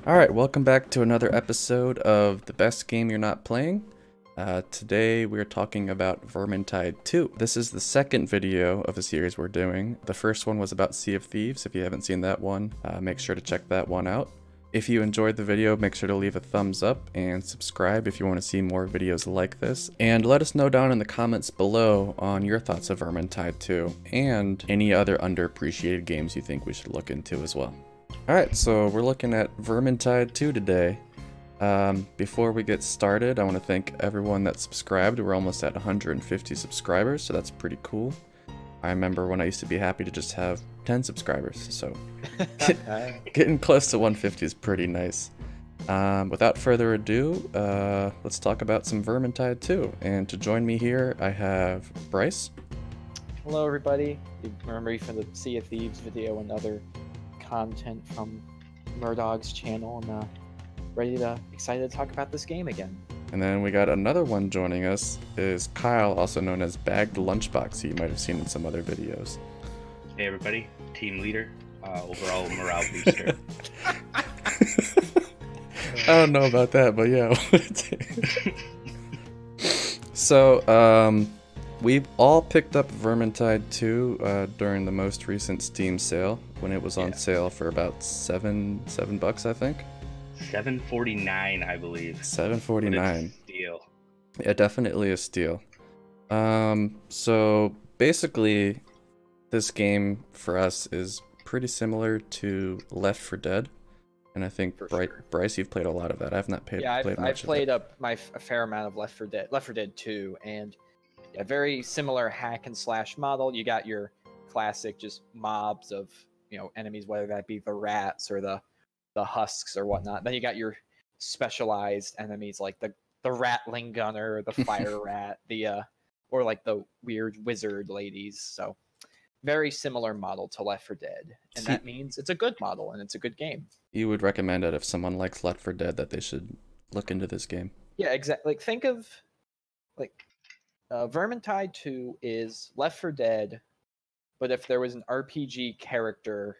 Alright, welcome back to another episode of The Best Game You're Not Playing. Today we're talking about Vermintide 2. This is the second video of the series we're doing. The first one was about Sea of Thieves. If you haven't seen that one, make sure to check that one out. If you enjoyed the video, make sure to leave a thumbs up and subscribe if you want to see more videos like this. And let us know down in the comments below on your thoughts of Vermintide 2 and any other underappreciated games you think we should look into as well. Alright, so we're looking at Vermintide 2 today. Before we get started, I want to thank everyone that subscribed. We're almost at 150 subscribers, so that's pretty cool. I remember when I used to be happy to just have 10 subscribers, so getting close to 150 is pretty nice. Without further ado, let's talk about some Vermintide 2. And to join me here, I have Bryce. Hello everybody. You remember me from the Sea of Thieves video and other content from Murdog's channel, and excited to talk about this game again. And then we got another one joining us is Kyle, also known as Bagged Lunchbox, who you might have seen in some other videos. Hey everybody, team leader, overall morale booster. I don't know about that, but yeah. So, we've all picked up Vermintide 2 during the most recent Steam sale, when it was on sale for about $7, I think. $7.49, I believe. $7.49. Steal. Yeah, definitely a steal. So basically, this game for us is pretty similar to Left 4 Dead, and I think Bryce, you've played a lot of that. I've not played. I've played a fair amount of Left 4 Dead 2, and yeah, very similar hack and slash model. You got your classic just mobs of enemies, whether that be the rats or the husks or whatnot. Then you got your specialized enemies like the ratling gunner, the fire rat, or like the weird wizard ladies. So very similar model to Left 4 Dead, and that means it's a good model and it's a good game. You would recommend it if someone likes Left 4 Dead that they should look into this game. Yeah, exactly. Like think of Vermintide 2 is Left 4 Dead, but if there was an RPG character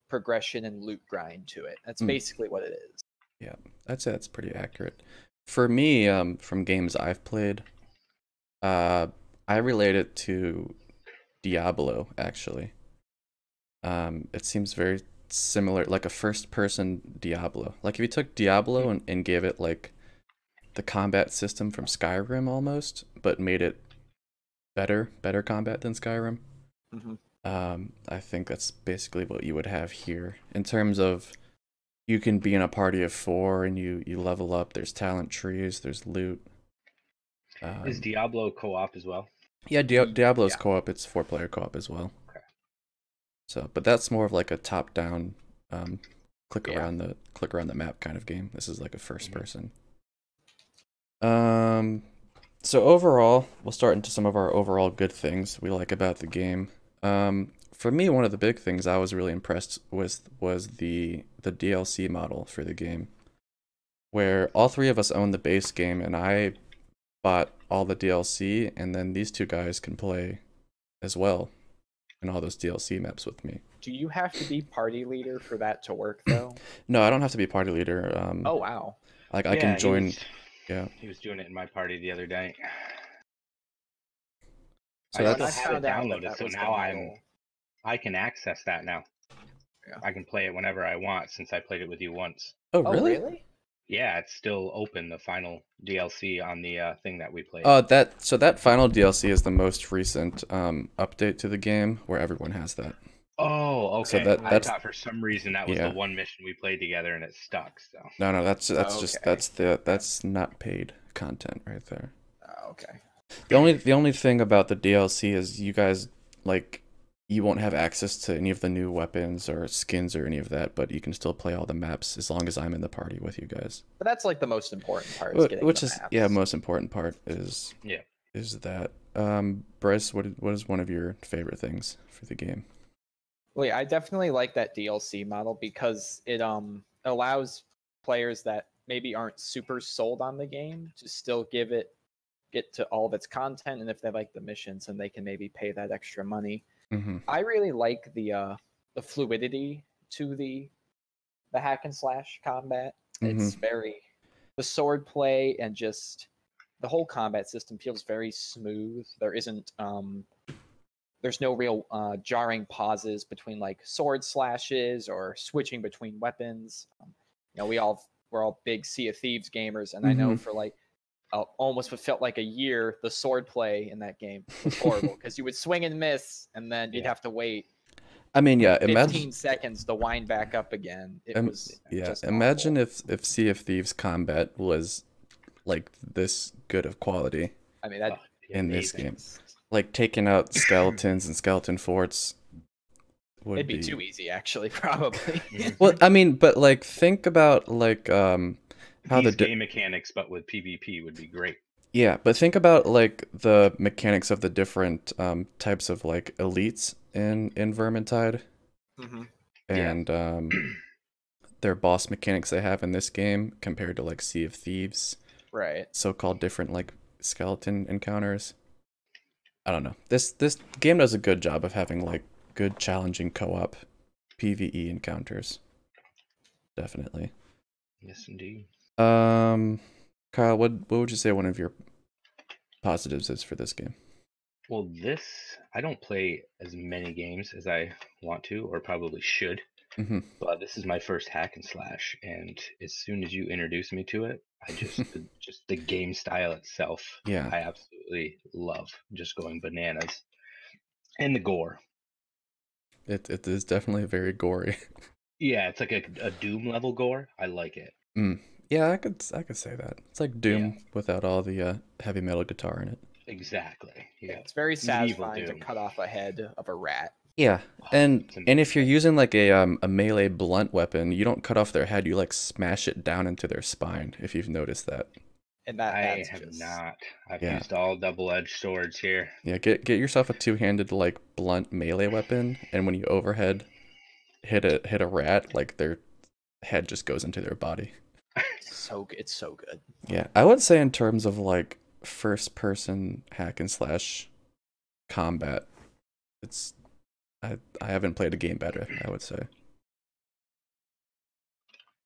progression and loot grind to it. That's basically what it is. Yeah, I'd say that's pretty accurate. For me, from games I've played, I relate it to Diablo, actually. It seems very similar, like a first-person Diablo. Like if you took Diablo and gave it like the combat system from Skyrim almost, but made it better combat than Skyrim. I think that's basically what you would have here in terms of you can be in a party of 4 and you level up. There's talent trees, there's loot. Is Diablo co-op as well? Yeah, Diablo's co-op. It's 4-player co-op as well. Okay. So, but that's more of like a top-down, click around the map kind of game. This is like a first person. So overall, we'll start into some of our overall good things we like about the game. For me, one of the big things I was really impressed with was the DLC model for the game, where all three of us own the base game, and I bought all the DLC, and then these two guys can play as well in all those DLC maps with me. Do you have to be party leader for that to work, though? No, I don't have to be party leader. Oh, wow. Like I can join. He was doing it in my party the other day. So I that's still have it downloaded, so now I can access that now. Yeah. I can play it whenever I want since I played it with you once. Oh, really? Yeah, it's still open, the final DLC on the thing that we played. Oh, that final DLC is the most recent update to the game where everyone has that. Oh, okay. So I thought for some reason that was the one mission we played together and it stuck. So no, that's that's not paid content right there. Oh, okay. The only thing about the DLC is you guys you won't have access to any of the new weapons or skins or any of that, but you can still play all the maps as long as I'm in the party with you guys. But that's like the most important part. Most important part is that. Bryce, what is one of your favorite things for the game? Well, yeah, I definitely like that DLC model because it allows players that maybe aren't super sold on the game to still get to all of its content, and if they like the missions, then they can maybe pay that extra money. I really like the fluidity to the hack and slash combat. It's Mhm. very the sword play and just the whole combat system feels very smooth. There isn't there's no real jarring pauses between like sword slashes or switching between weapons. You know, we're all big Sea of Thieves gamers, and I know Mhm. for like almost what felt like a year, the sword play in that game was horrible because you would swing and miss, and then you'd Yeah. have to wait I mean, yeah, 15 imagine seconds to wind back up again. It was yeah, just imagine awful. if Sea of Thieves combat was like this good of quality I mean, Oh, that it'd be in this amazing. game. Like taking out skeletons and skeleton forts would it'd be too easy, actually, probably. Well, I mean, but like think about like how These game mechanics, but with PvP, would be great. yeah, but think about like the mechanics of the different types of like elites in Vermintide hmm and their boss mechanics they have in this game compared to like Sea of Thieves, Right. so-called different like skeleton encounters. I don't know. This game does a good job of having like good challenging co-op PvE encounters. Definitely. Yes, indeed. Kyle, what would you say one of your positives is for this game? Well, I don't play as many games as I want to, or probably should. Mm-hmm. But this is my first hack and slash, and as soon as you introduce me to it, I just the game style itself, Yeah. I absolutely love. Just going bananas, and the gore. It is definitely very gory. Yeah, it's like a Doom level gore. I like it. Yeah, I could say that. It's like Doom Yeah, without all the heavy metal guitar in it. exactly. Yeah, It's very medieval satisfying to Doom. cut off a head of a rat. Yeah, Oh, and it's if you're amazing. using like a melee blunt weapon, you don't cut off their head. You like smash it down into their spine. If you've noticed that. And I that's have just not. I've Yeah. used all double-edged swords here. Yeah, get yourself a two-handed like blunt melee weapon, and when you overhead hit a rat, like their head just goes into their body. it's so good. Yeah, I would say in terms of like first-person hack and slash combat, it's I haven't played a game better, I would say.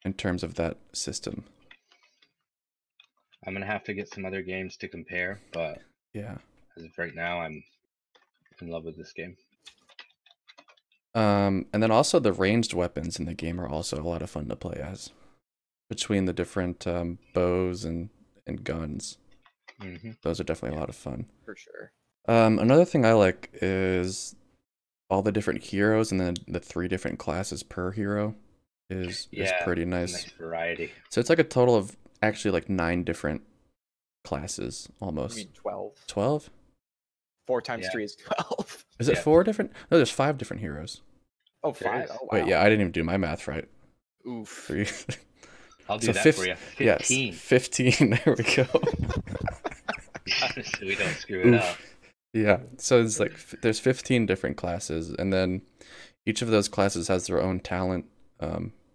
In terms of that system. I'm gonna have to get some other games to compare, but Yeah. as of right now, I'm in love with this game. And then also the ranged weapons in the game are also a lot of fun to play as. Between the different bows and guns. Mm-hmm. Those are definitely a lot of fun. For sure. Another thing I like is all the different heroes and then the 3 different classes per hero is pretty nice. Nice variety. So it's like a total of actually like 9 different classes almost. I mean 12. 12? 4 times Yeah. 3 is 12. Is it Yeah. 4 different? No, there's 5 different heroes. Oh, There 5. is. Oh, wow. Wait, yeah, I didn't even do my math right. Oof. 3. I'll do So that fif- for you. Yes, 15. 15. There we go. So we don't screw it up. Yeah, so it's like there's 15 different classes, and then each of those classes has their own talent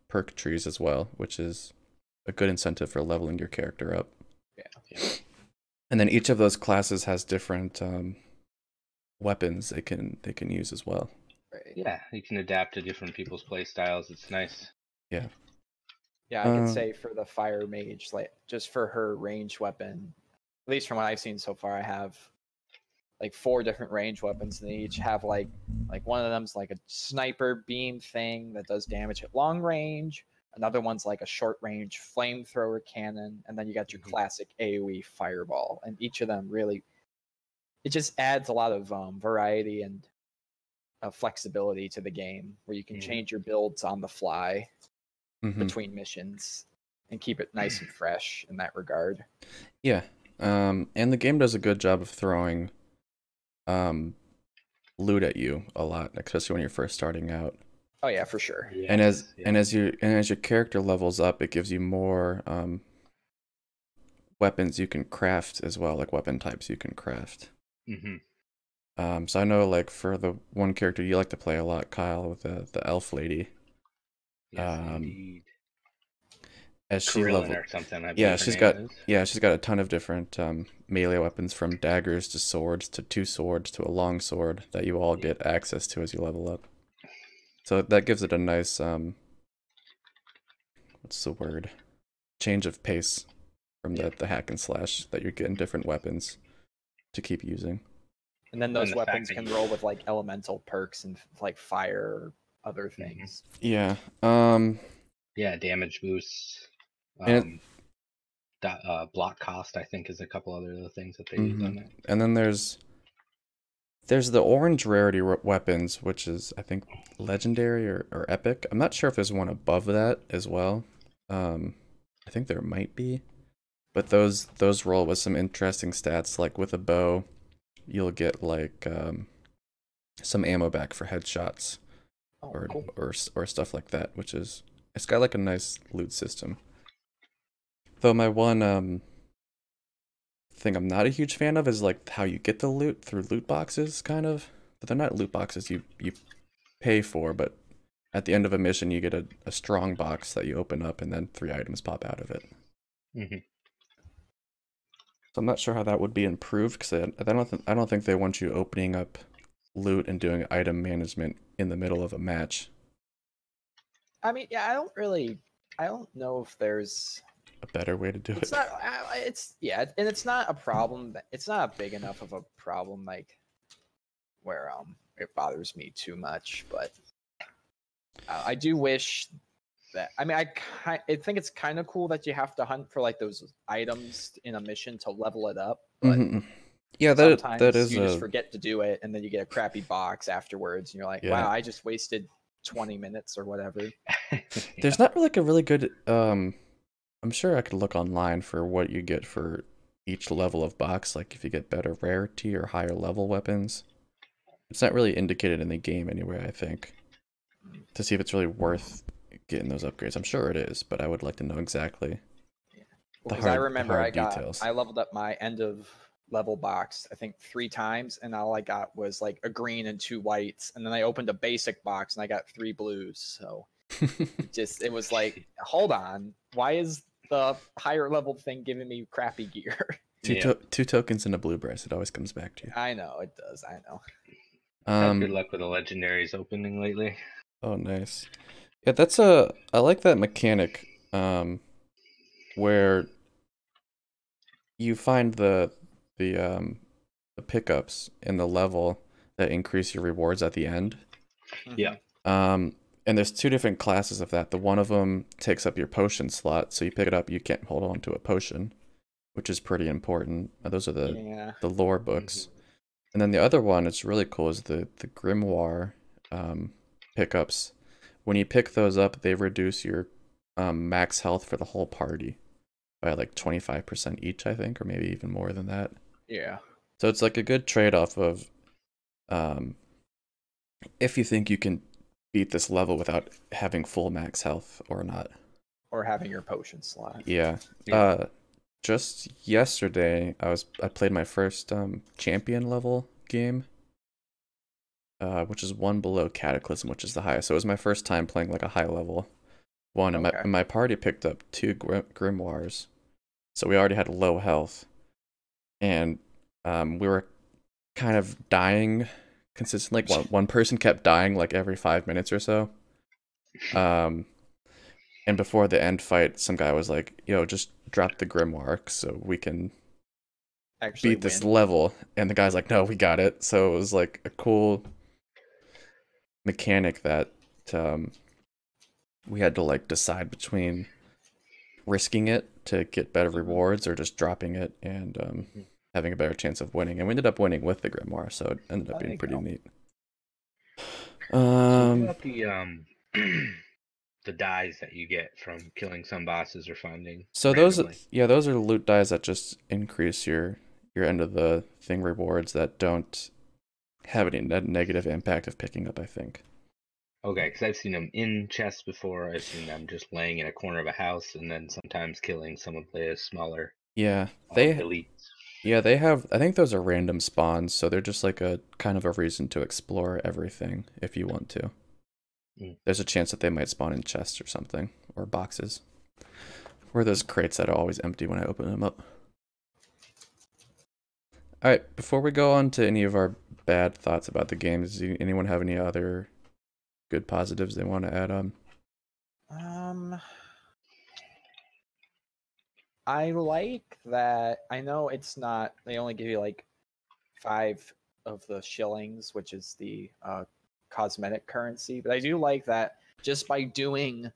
perk trees as well, which is a good incentive for leveling your character up. Yeah. And then each of those classes has different weapons they can use as well. Right. Yeah, you can adapt to different people's play styles. It's nice. Yeah. Yeah, I can say for the fire mage, like just for her ranged weapon, at least from what I've seen so far, I have like 4 different range weapons, and they each have like one of them's like a sniper beam thing that does damage at long range. Another one's like a short range flamethrower cannon, and then you got your classic AoE fireball. And each of them really, it just adds a lot of variety and flexibility to the game, where you can change your builds on the fly between missions and keep it nice and fresh in that regard. Yeah. And the game does a good job of throwing loot at you a lot, especially when you're first starting out. Oh yeah, for sure. Yes, And as your character levels up, it gives you more weapons you can craft as well, like weapon types you can craft. So I know, like, for the one character you like to play a lot, Kyle, with the elf lady. Yes, indeed. As she Krillin leveled, or something. I yeah, believe she's got a ton of different melee weapons, from daggers to swords to 2 swords to a long sword that you all get access to as you level up. So that gives it a nice what's the word? Change of pace from the hack and slash that you're getting different weapons to keep using. And then those the weapons fact that can roll with like elemental perks and like fire or other things. Yeah. Yeah, damage boosts. And Block cost, I think, is a couple other things that they use on that. And then there's the orange rarity weapons, which is, I think, legendary or epic. I'm not sure if there's one above that as well. I think there might be. But those roll with some interesting stats, like with a bow, you'll get like some ammo back for headshots, Cool. or stuff like that, which is, it's got like a nice loot system. Though my one thing I'm not a huge fan of is like how you get the loot through loot boxes, kind of. But they're not loot boxes you pay for, but at the end of a mission you get a strong box that you open up and then 3 items pop out of it. So I'm not sure how that would be improved, because I don't think they want you opening up loot and doing item management in the middle of a match. I mean, yeah, I don't know if there's A better way to do it's it. not and it's not a problem it's not big enough of a problem like where it bothers me too much, but I do wish that, I mean, I think it's kind of cool that you have to hunt for like those items in a mission to level it up, but yeah, sometimes that is you just forget to do it and then you get a crappy box afterwards and you're like, wow, I just wasted 20 minutes or whatever. There's not like a really good I'm sure I could look online for what you get for each level of box, like if you get better rarity or higher level weapons. It's not really indicated in the game anyway, I think, to see if it's really worth getting those upgrades. I'm sure it is, but I would like to know exactly. Because I remember I leveled up my end of level box, I think 3 times, and all I got was like a green and 2 whites, and then I opened a basic box and I got 3 blues. So it was like, hold on, why is the higher level thing giving me crappy gear? Two tokens and a blue brace. It always comes back to you. I know it does. I know. Had good luck with the legendaries opening lately. Oh, nice. Yeah, I like that mechanic, where you find the pickups in the level that increase your rewards at the end. Yeah. And there's 2 different classes of that. The one of them takes up your potion slot, so you pick it up, you can't hold on to a potion, which is pretty important. Those are the lore books. And then the other one, it's really cool, is the grimoire pickups. When you pick those up, they reduce your max health for the whole party by like 25% each, I think, or maybe even more than that. Yeah. So it's like a good trade-off of if you think you can beat this level without having full max health or not. Or having your potion slot. Yeah. Just yesterday, I played my first champion level game, which is 1 below Cataclysm, which is the highest. So it was my first time playing like a high level one, and my party picked up 2 grimoires, so we already had low health, and we were kind of dying consistently. Like one person kept dying like every 5 minutes or so. And before the end fight, some guy was like, yo, just drop the grimoire so we can actually beat this level. And the guy's like, no, we got it. So it was like a cool mechanic that we had to like decide between risking it to get better rewards or just dropping it and having a better chance of winning. And we ended up winning with the grimoire, so it ended up being pretty neat. So what about the dyes that you get from killing some bosses or finding? So randomly? those are loot dyes that just increase your end of the thing rewards that don't have any negative impact of picking up, I think. Okay, because I've seen them in chests before. I've seen them just laying in a corner of a house, and then sometimes killing some of the smaller elites. Yeah, they have. I think those are random spawns, so they're just like a kind of a reason to explore everything if you want to. There's a chance that they might spawn in chests or something, or boxes, or those crates that are always empty when I open them up. All right, before we go on to any of our bad thoughts about the game, does anyone have any other good positives they want to add on? I like that. I know it's not. They only give you like 5 of the shillings, which is the cosmetic currency. But I do like that just by doing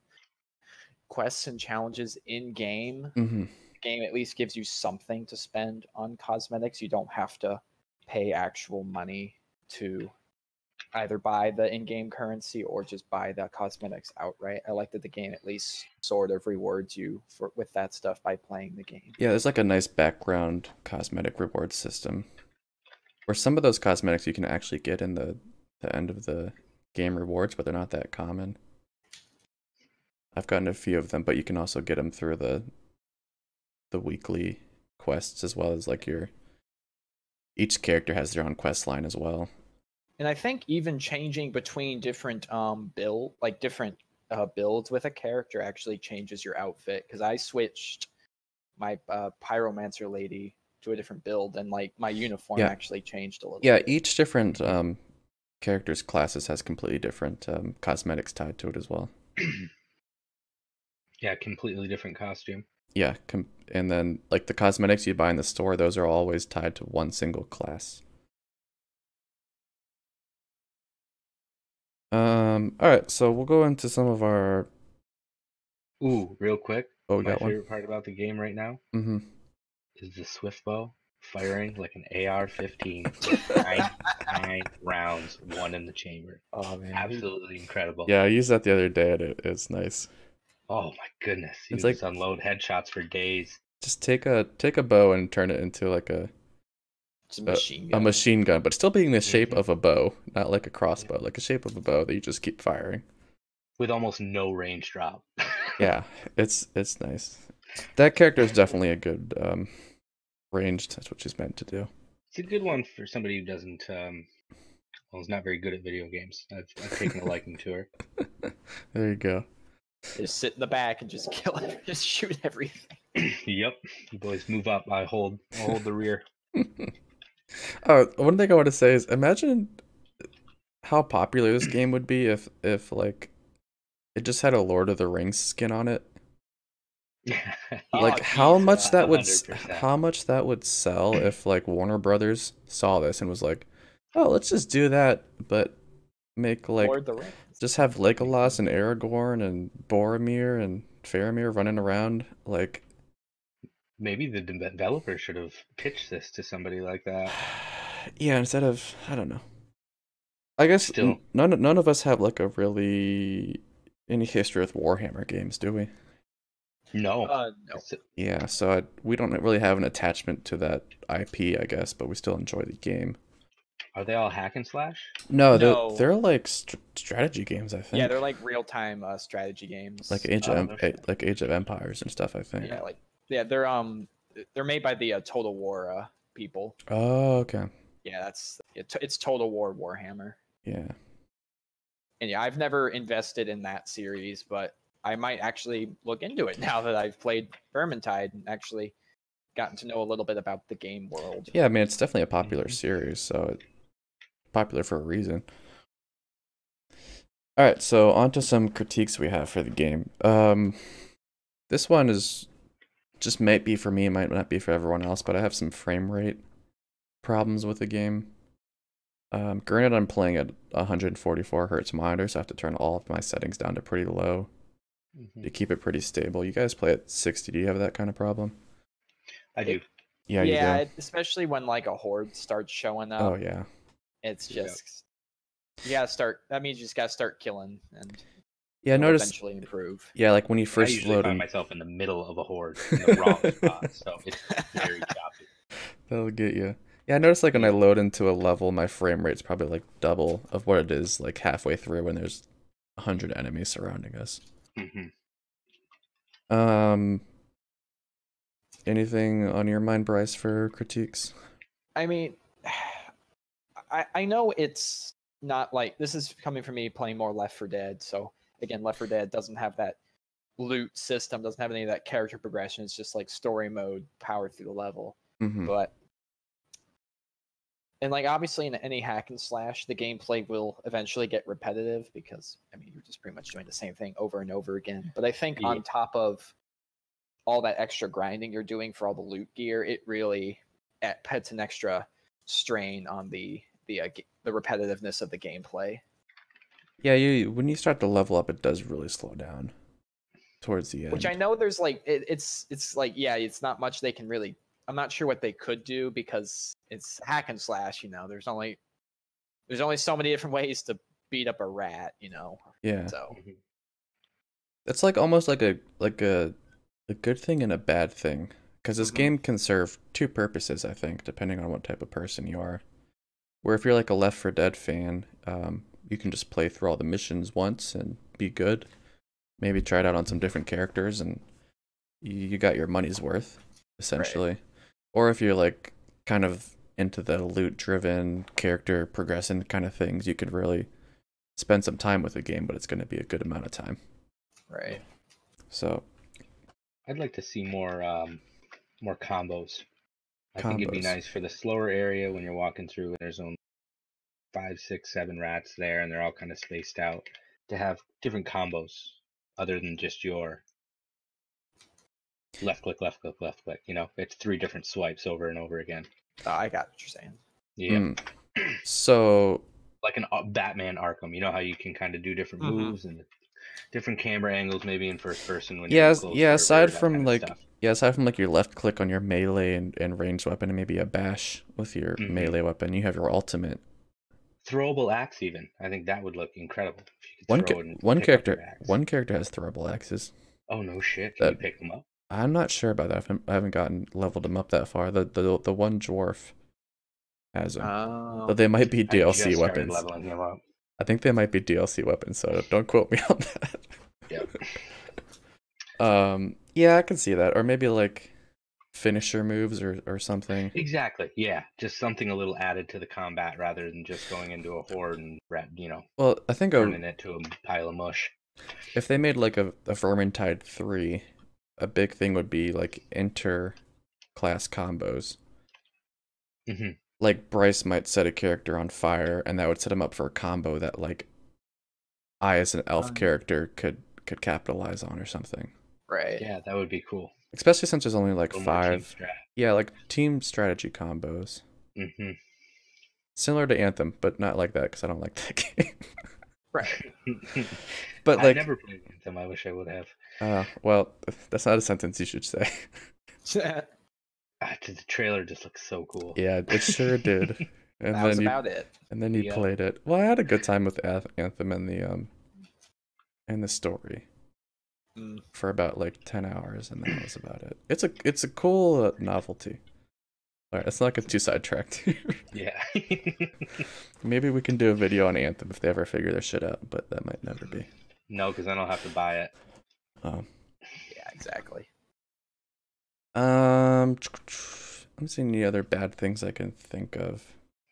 quests and challenges in game, Mm-hmm. the game at least gives you something to spend on cosmetics. You don't have to pay actual money to either buy the in-game currency or just buy the cosmetics outright. I like that the game at least sort of rewards you with that stuff by playing the game. Yeah, there's like a nice background cosmetic reward system where some of those cosmetics you can actually get in the end of the game rewards, but they're not that common. I've gotten a few of them, but you can also get them through the weekly quests, as well as like each character has their own quest line as well. And I think even changing between different builds with a character actually changes your outfit. Because I switched my pyromancer lady to a different build, and like my uniform actually changed a little. Yeah, bit. each different character's classes has completely different cosmetics tied to it as well. Yeah, completely different costume. Yeah, and then like the cosmetics you buy in the store, those are always tied to one single class. Alright, so we'll go into some of our... Ooh, real quick. Oh, we my got favorite part about the game right now is the swift bow firing like an AR-15, 9 rounds, 1 in the chamber. Oh man, absolutely incredible. Yeah, I used that the other day and it's nice. Oh my goodness, you it's can like, just unload headshots for days. Just take a bow and turn it into like a machine gun, but still being the shape of a bow, not like a crossbow, like a shape of a bow that you just keep firing with almost no range drop. Yeah, it's nice. That character is definitely a good ranged. That's what she's meant to do. It's a good one for somebody who doesn't is not very good at video games. I've taken a liking to her. There you go. Just sit in the back and just kill it, just shoot everything. Yep, you boys move up. I'll hold the rear. Oh, one thing I want to say is, imagine how popular this game would be if like it just had a Lord of the Rings skin on it. Like how much that would sell if like Warner Brothers saw this and was like, oh, let's just do that, but make like just have Legolas and Aragorn and Boromir and Faramir running around. Like maybe the developer should have pitched this to somebody like that. Yeah, instead of, I don't know. I guess still none of us have like a really any history with Warhammer games, do we? No. No. Yeah, so we don't really have an attachment to that IP, I guess, but we still enjoy the game. Are they all hack and slash? No, they're like strategy games, I think. Yeah, they're like real-time strategy games. Like Age of Empires and stuff, I think. Yeah, they're made by the Total War people. Oh, okay. Yeah, it's Total War Warhammer. Yeah. And yeah, I've never invested in that series, but I might actually look into it now that I've played Vermintide and actually gotten to know a little bit about the game world. Yeah, I mean, it's definitely a popular series, so it's popular for a reason. All right, so on to some critiques we have for the game. This one is just might be for me, might not be for everyone else, but I have some frame rate problems with the game. Granted, I'm playing at 144 hertz monitor, so I have to turn all of my settings down to pretty low to keep it pretty stable. You guys play at 60. Do you have that kind of problem? I do. Yeah, yeah, you do. Especially when like a horde starts showing up. Oh yeah. It's just you gotta start. That means you just gotta start killing and eventually improve. Yeah, like when you first I usually find myself in the middle of a horde in the wrong spot, so it's very choppy. That'll get you. Yeah, I noticed like when I load into a level, my frame rate's probably like double of what it is like halfway through when there's 100 enemies surrounding us. Anything on your mind, Bryce, for critiques? I mean, I know it's not like this is coming from me playing more Left 4 Dead. So again, Left 4 Dead doesn't have that loot system, doesn't have any of that character progression. It's just like story mode, power through the level. But and like obviously in any hack and slash, the gameplay will eventually get repetitive because I mean you're just pretty much doing the same thing over and over again. But I think on top of all that extra grinding you're doing for all the loot gear, it really puts an extra strain on the repetitiveness of the gameplay. Yeah, when you start to level up, it does really slow down towards the end. Which I know there's like it's like, yeah, it's not much they can really. I'm not sure what they could do because it's hack and slash. There's only so many different ways to beat up a rat. Yeah. So it's like almost like a good thing and a bad thing, because this game can serve two purposes, I think, depending on what type of person you are. Where if you're like a Left 4 Dead fan, you can just play through all the missions once and be good. Maybe try it out on some different characters, and you got your money's worth, essentially. Right. Or if you're like kind of into the loot-driven character progression kind of things, you could really spend some time with the game, but it's going to be a good amount of time. Right. So I'd like to see more combos. I think it'd be nice for the slower area when you're walking through and there's only 5, 6, 7 rats there and they're all kind of spaced out, to have different combos other than just your left click, left click, left click. It's 3 different swipes over and over again. Oh, I got what you're saying. Yeah. So like an Batman Arkham, how you can kind of do different moves and different camera angles, maybe in first person. When aside from like your left click on your melee and ranged weapon, and maybe a bash with your melee weapon, you have your ultimate. Throwable axe, even. I think that would look incredible. One character has throwable axes. Oh no shit! Can you pick them up? I'm not sure about that. I haven't leveled them up that far. The one dwarf has them. So they might be DLC weapons. Leveling him up. I think they might be DLC weapons, so don't quote me on that. Yep. Yeah, I can see that. Or maybe like finisher moves or something. Exactly. Yeah, just something a little added to the combat rather than just going into a horde and Well, I think turning it to a pile of mush. If they made like a Vermintide 3, a big thing would be like inter-class combos. Like Bryce might set a character on fire, and that would set him up for a combo that like I as an elf character could capitalize on or something. Right. Yeah, that would be cool. Especially since there's only like 5. Yeah, like team strategy combos. Similar to Anthem, but not like that because I don't like that game. Right. But like, I never played Anthem. I wish I would have. Well, that's not a sentence you should say. The trailer just looks so cool. Yeah, it sure did. And that was about it. And then you played it. Well, I had a good time with Anthem and the story for about like 10 hours, and that was about it. It's a cool novelty. All right, let's not get too sidetracked. Yeah. Maybe we can do a video on Anthem if they ever figure their shit out, but that might never be. No, because I don't have to buy it. Yeah, exactly. I'm seeing any other bad things I can think of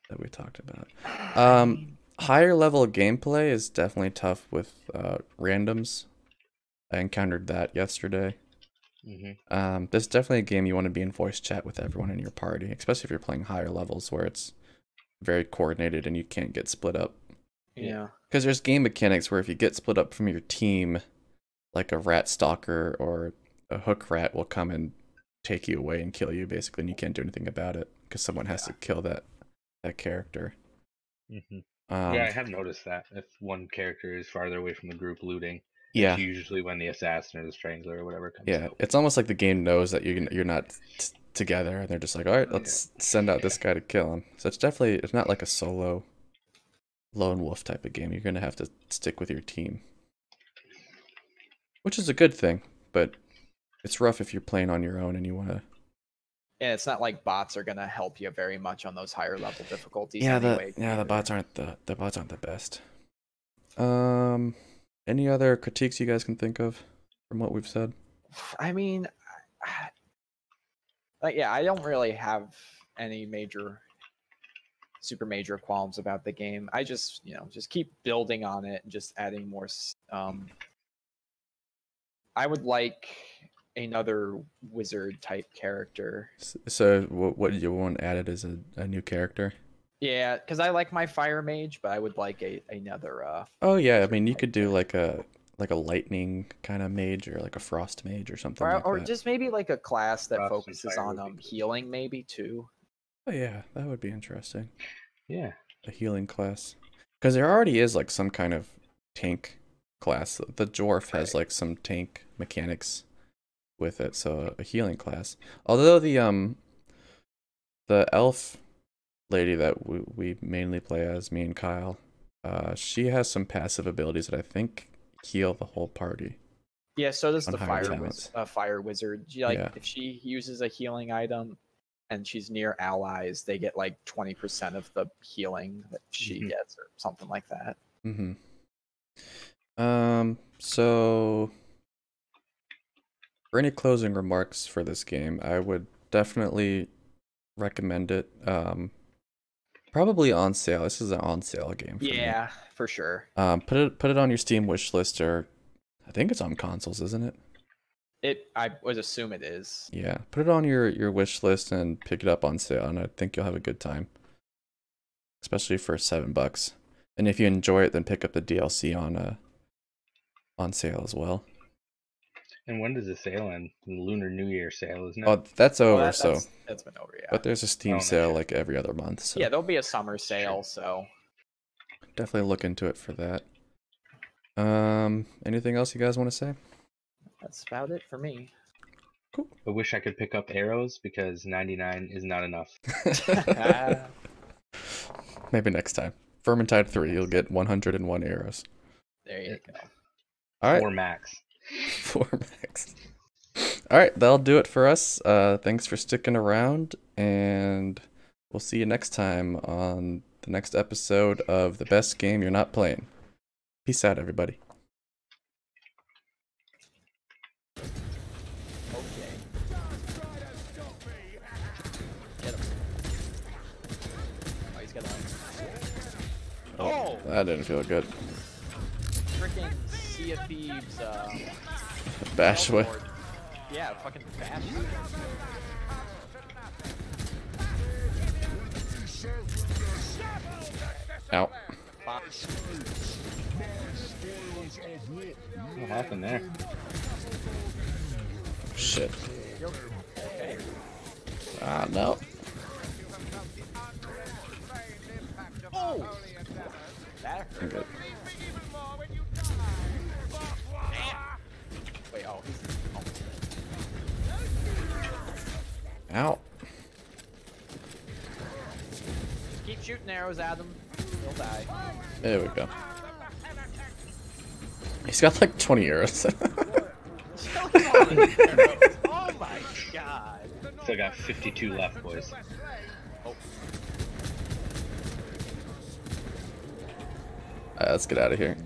that we talked about. Higher level gameplay is definitely tough with randoms. I encountered that yesterday. This is definitely a game you want to be in voice chat with everyone in your party, especially if you're playing higher levels where it's very coordinated and you can't get split up. Yeah. Because there's game mechanics where if you get split up from your team, like a rat stalker or a hook rat will come and take you away and kill you, basically, and you can't do anything about it because someone has to kill that character. Yeah, I have noticed that. If one character is farther away from the group looting, it's usually when the assassin or the strangler or whatever comes out. It's almost like the game knows that you're not together, and they're just like, all right, let's send out this guy to kill him. So it's not like a solo lone wolf type of game. You're gonna have to stick with your team, which is a good thing, but it's rough if you're playing on your own and you want to. Yeah, it's not like bots are gonna help you very much on those higher level difficulties. The bots aren't the best. Any other critiques you guys can think of from what we've said? I mean, I don't really have any super major qualms about the game. I just keep building on it and just adding more. I would like another wizard type character. So what you want added as a new character? Yeah, because I like my fire mage, but I would like another. Oh yeah, I mean you could do like a like a lightning kind of mage or like a frost mage or something like or that. just maybe like a class that Frost and focuses fire on would be cool. healing, maybe too. Oh yeah, that would be interesting. Yeah. A healing class, because there already is like some kind of tank class. The dwarf has like some tank mechanics with it, so a healing class. Although the elf lady that we mainly play as, me and Kyle, she has some passive abilities that I think heal the whole party. Yeah, so does On the higher fire wizard. If she uses a healing item and she's near allies, they get like 20% of the healing that she gets, or something like that. Mm-hmm. So for any closing remarks for this game, I would definitely recommend it. Probably on sale. This is an on sale game for me. For sure. Put it on your Steam wish list, or I think it's on consoles, isn't it? I would assume it is. Yeah, put it on your wish list and pick it up on sale, and I think you'll have a good time. Especially for $7. And if you enjoy it, then pick up the DLC on sale as well. And when does the sale end? The Lunar New Year sale, isn't it? Oh, that's over. That's been over, yeah. But there's a Steam sale like every other month. So yeah, there'll be a summer sale, so definitely look into it for that. Anything else you guys want to say? That's about it for me. Cool. I wish I could pick up arrows because 99 is not enough. Maybe next time. Vermintide 3, you'll get 101 arrows. There you go. All right. 4 max. 4 max. All right, that'll do it for us. Thanks for sticking around, and we'll see you next time on the next episode of The Best Game You're Not Playing. Peace out, everybody. Oh, that didn't feel good. Freaking Sea of Thieves. Bash away. Yeah, fucking bash. Ow. What happened there? Shit. Ah, no. Oh! I'm good. Wait, oh, he's almost dead. Ow. Just keep shooting arrows at him. He'll die. There we go. He's got like 20 arrows. Oh my god. Still got 52 left, boys. Oh. Let's get out of here.